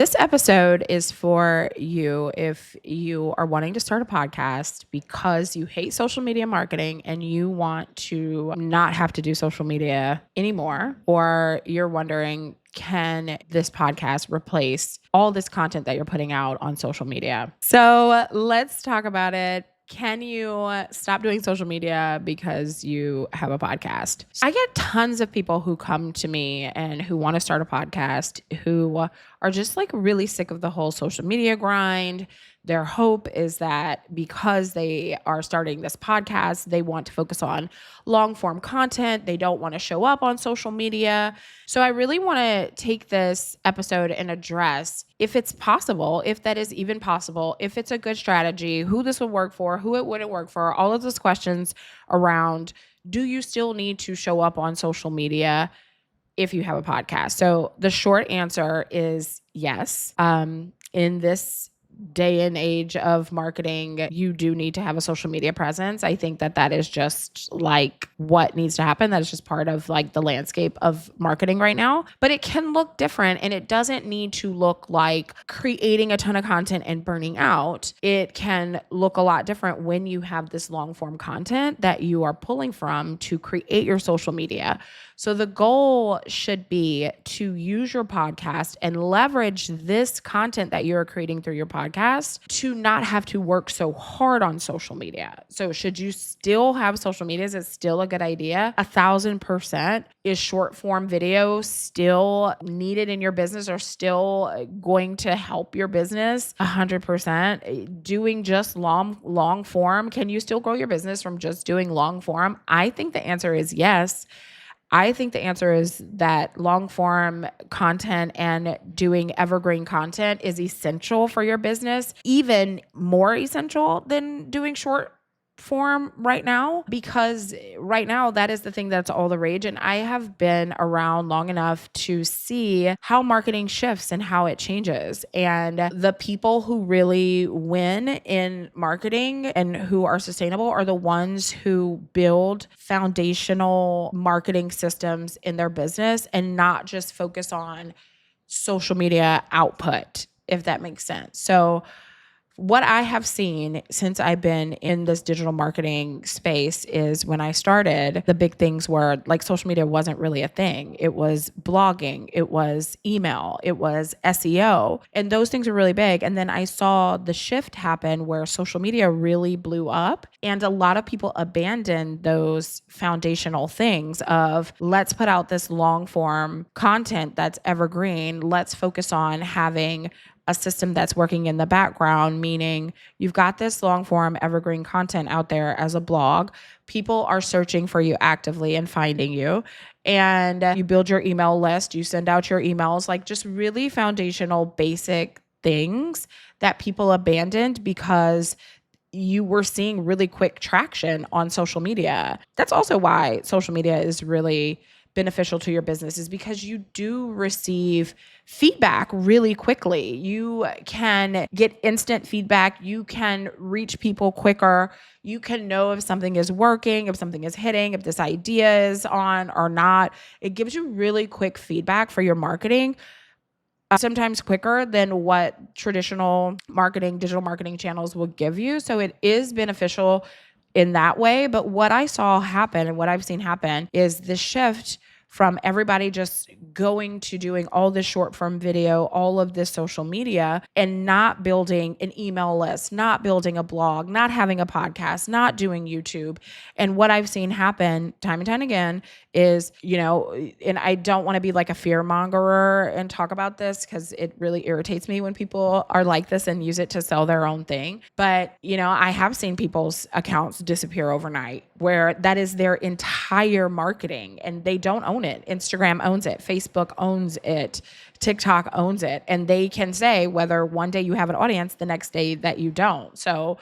This episode is for you if you are wanting to start a podcast because you hate social media marketing and you want to not have to do social media anymore, or you're wondering, can this podcast replace all this content that you're putting out on social media? So let's talk about it. Can you stop doing social media because you have a podcast? I get tons of people who come to me and who want to start a podcast who are just like really sick of the whole social media grind. Their hope is that because they are starting this podcast, they want to focus on long form content. They don't want to show up on social media. So I really want to take this episode and address if it's possible, if that is even possible, if it's a good strategy, who this would work for, who it wouldn't work for, all of those questions around, do you still need to show up on social media if you have a podcast? So the short answer is yes. In this day and age of marketing, you do need to have a social media presence. I think that is just like what needs to happen. That is just part of like the landscape of marketing right now. But it can look different, and it doesn't need to look like creating a ton of content and burning out. It can look a lot different when you have this long form content that you are pulling from to create your social media. So the goal should be to use your podcast and leverage this content that you're creating through your podcast to not have to work so hard on social media. So should you still have social media? Is it still a good idea? 1,000%. Is short form video still needed in your business or still going to help your business? 100%. Doing just long form, can you still grow your business from just doing long form? I think the answer is yes. I think the answer is that long form content and doing evergreen content is essential for your business, even more essential than doing short form right now, because right now that is the thing that's all the rage. And I have been around long enough to see how marketing shifts and how it changes. And the people who really win in marketing and who are sustainable are the ones who build foundational marketing systems in their business and not just focus on social media output, if that makes sense. So what I have seen since I've been in this digital marketing space is when I started, the big things were like social media wasn't really a thing. It was blogging, it was email, it was SEO, and those things are really big. And then I saw the shift happen where social media really blew up, and a lot of people abandoned those foundational things of let's put out this long form content that's evergreen. Let's focus on having a system that's working in the background, meaning you've got this long form evergreen content out there as a blog. People are searching for you actively and finding you. And you build your email list, you send out your emails, like just really foundational, basic things that people abandoned because you were seeing really quick traction on social media. That's also why social media is really beneficial to your business, is because you do receive feedback really quickly. You can get instant feedback. You can reach people quicker. You can know if something is working, if something is hitting, if this idea is on or not. It gives you really quick feedback for your marketing, sometimes quicker than what traditional marketing, digital marketing channels will give you. So it is beneficial in that way. But what I saw happen and what I've seen happen is the shift from everybody just going to doing all this short form video, all of this social media, and not building an email list, not building a blog, not having a podcast, not doing YouTube. And what I've seen happen time and time again is, and I don't want to be like a fear mongerer and talk about this because it really irritates me when people are like this and use it to sell their own thing. But, I have seen people's accounts disappear overnight where that is their entire marketing and they don't own it. Instagram owns it. Facebook owns it. TikTok owns it. And they can say whether one day you have an audience, the next day that you don't. So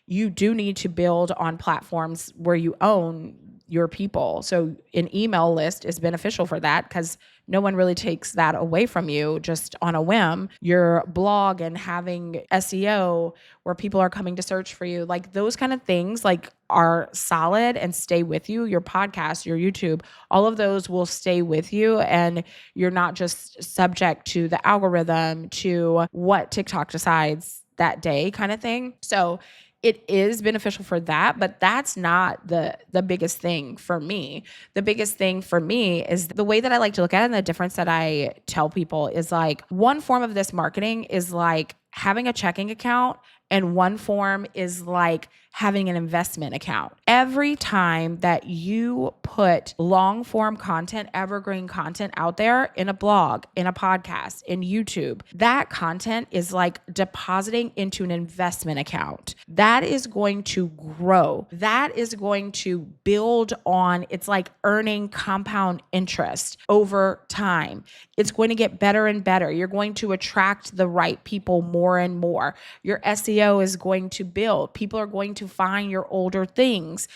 you do need to build on platforms where you own your people. So an email list is beneficial for that because no one really takes that away from you just on a whim. Your blog and having SEO where people are coming to search for you, like those kind of things like are solid and stay with you. Your podcast, your YouTube, all of those will stay with you, and you're not just subject to the algorithm, to what TikTok decides that day kind of thing. So it is beneficial for that, but that's not the biggest thing for me. The biggest thing for me is the way that I like to look at it, and the difference that I tell people is like one form of this marketing is like having a checking account, and one form is like having an investment account. Every time that you put long form content, evergreen content out there in a blog, in a podcast, in YouTube, that content is like depositing into an investment account. That is going to grow. That is going to build on, it's like earning compound interest over time. It's going to get better and better. You're going to attract the right people more and more. Your SEO is going to build. People are going to find your older things.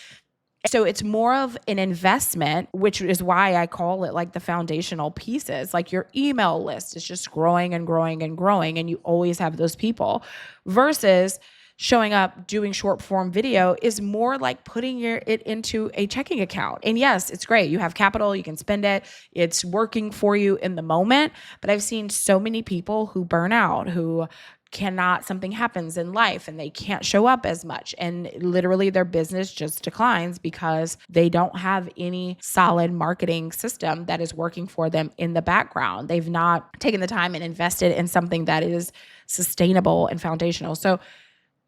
So it's more of an investment, which is why I call it like the foundational pieces. Like your email list is just growing and growing and growing, and you always have those people, versus showing up doing short form video is more like putting it into a checking account. And yes, it's great. You have capital, you can spend it. It's working for you in the moment. But I've seen so many people who burn out, who something happens in life and they can't show up as much, and literally their business just declines because they don't have any solid marketing system that is working for them in the background. They've not taken the time and invested in something that is sustainable and foundational. So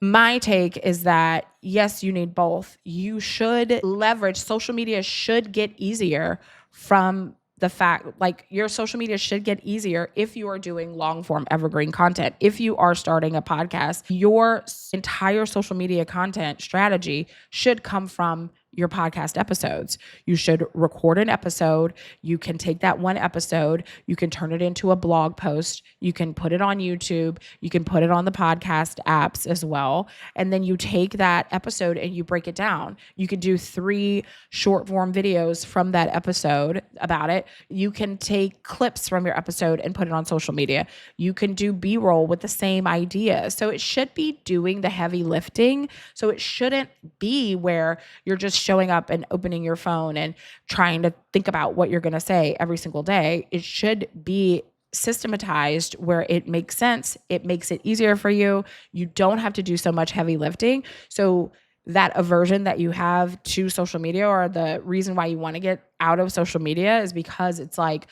my take is that yes, you need both. You should leverage, social media should get easier from the fact, like your social media should get easier if you are doing long form evergreen content. If you are starting a podcast, your entire social media content strategy should come from your podcast episodes. You should record an episode. You can take that one episode, you can turn it into a blog post, you can put it on YouTube, you can put it on the podcast apps as well. And then you take that episode and you break it down. You could do 3 short form videos from that episode about it. You can take clips from your episode and put it on social media. You can do B-roll with the same idea. So it should be doing the heavy lifting. So it shouldn't be where you're just showing up and opening your phone and trying to think about what you're going to say every single day. It should be systematized where it makes sense. It makes it easier for you. You don't have to do so much heavy lifting. So that aversion that you have to social media, or the reason why you want to get out of social media, is because it's like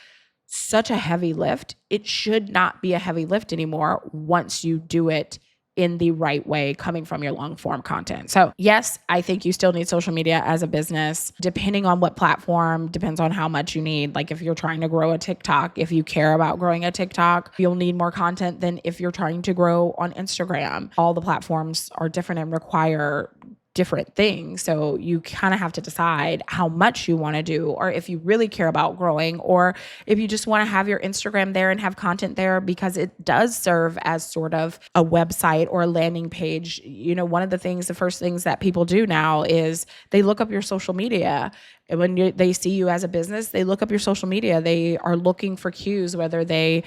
such a heavy lift. It should not be a heavy lift anymore once you do it in the right way, coming from your long form content. So yes, I think you still need social media as a business, depending on what platform, depends on how much you need. Like if you're trying to grow a TikTok, if you care about growing a TikTok, you'll need more content than if you're trying to grow on Instagram. All the platforms are different and require different things. So you kind of have to decide how much you want to do, or if you really care about growing, or if you just want to have your Instagram there and have content there because it does serve as sort of a website or a landing page. You know, one of the first things that people do now is they look up your social media. And when they see you as a business, they look up your social media. They are looking for cues, whether they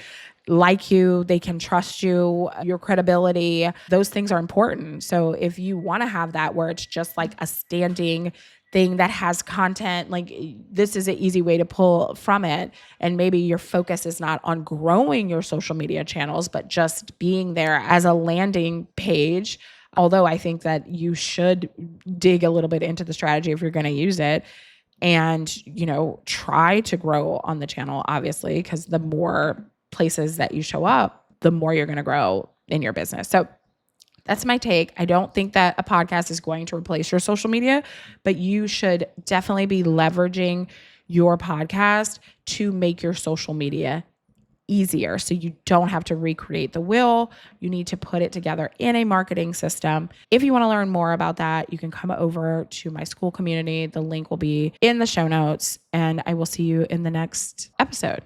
like you, they can trust you, your credibility. Those things are important. So if you want to have that where it's just like a standing thing that has content, like this is an easy way to pull from it. And maybe your focus is not on growing your social media channels, but just being there as a landing page. Although I think that you should dig a little bit into the strategy if you're going to use it. And, you know, try to grow on the channel, obviously, because the more places that you show up, the more you're going to grow in your business. So that's my take. I don't think that a podcast is going to replace your social media, but you should definitely be leveraging your podcast to make your social media easier. So you don't have to recreate the wheel. You need to put it together in a marketing system. If you want to learn more about that, you can come over to my school community. The link will be in the show notes, and I will see you in the next episode.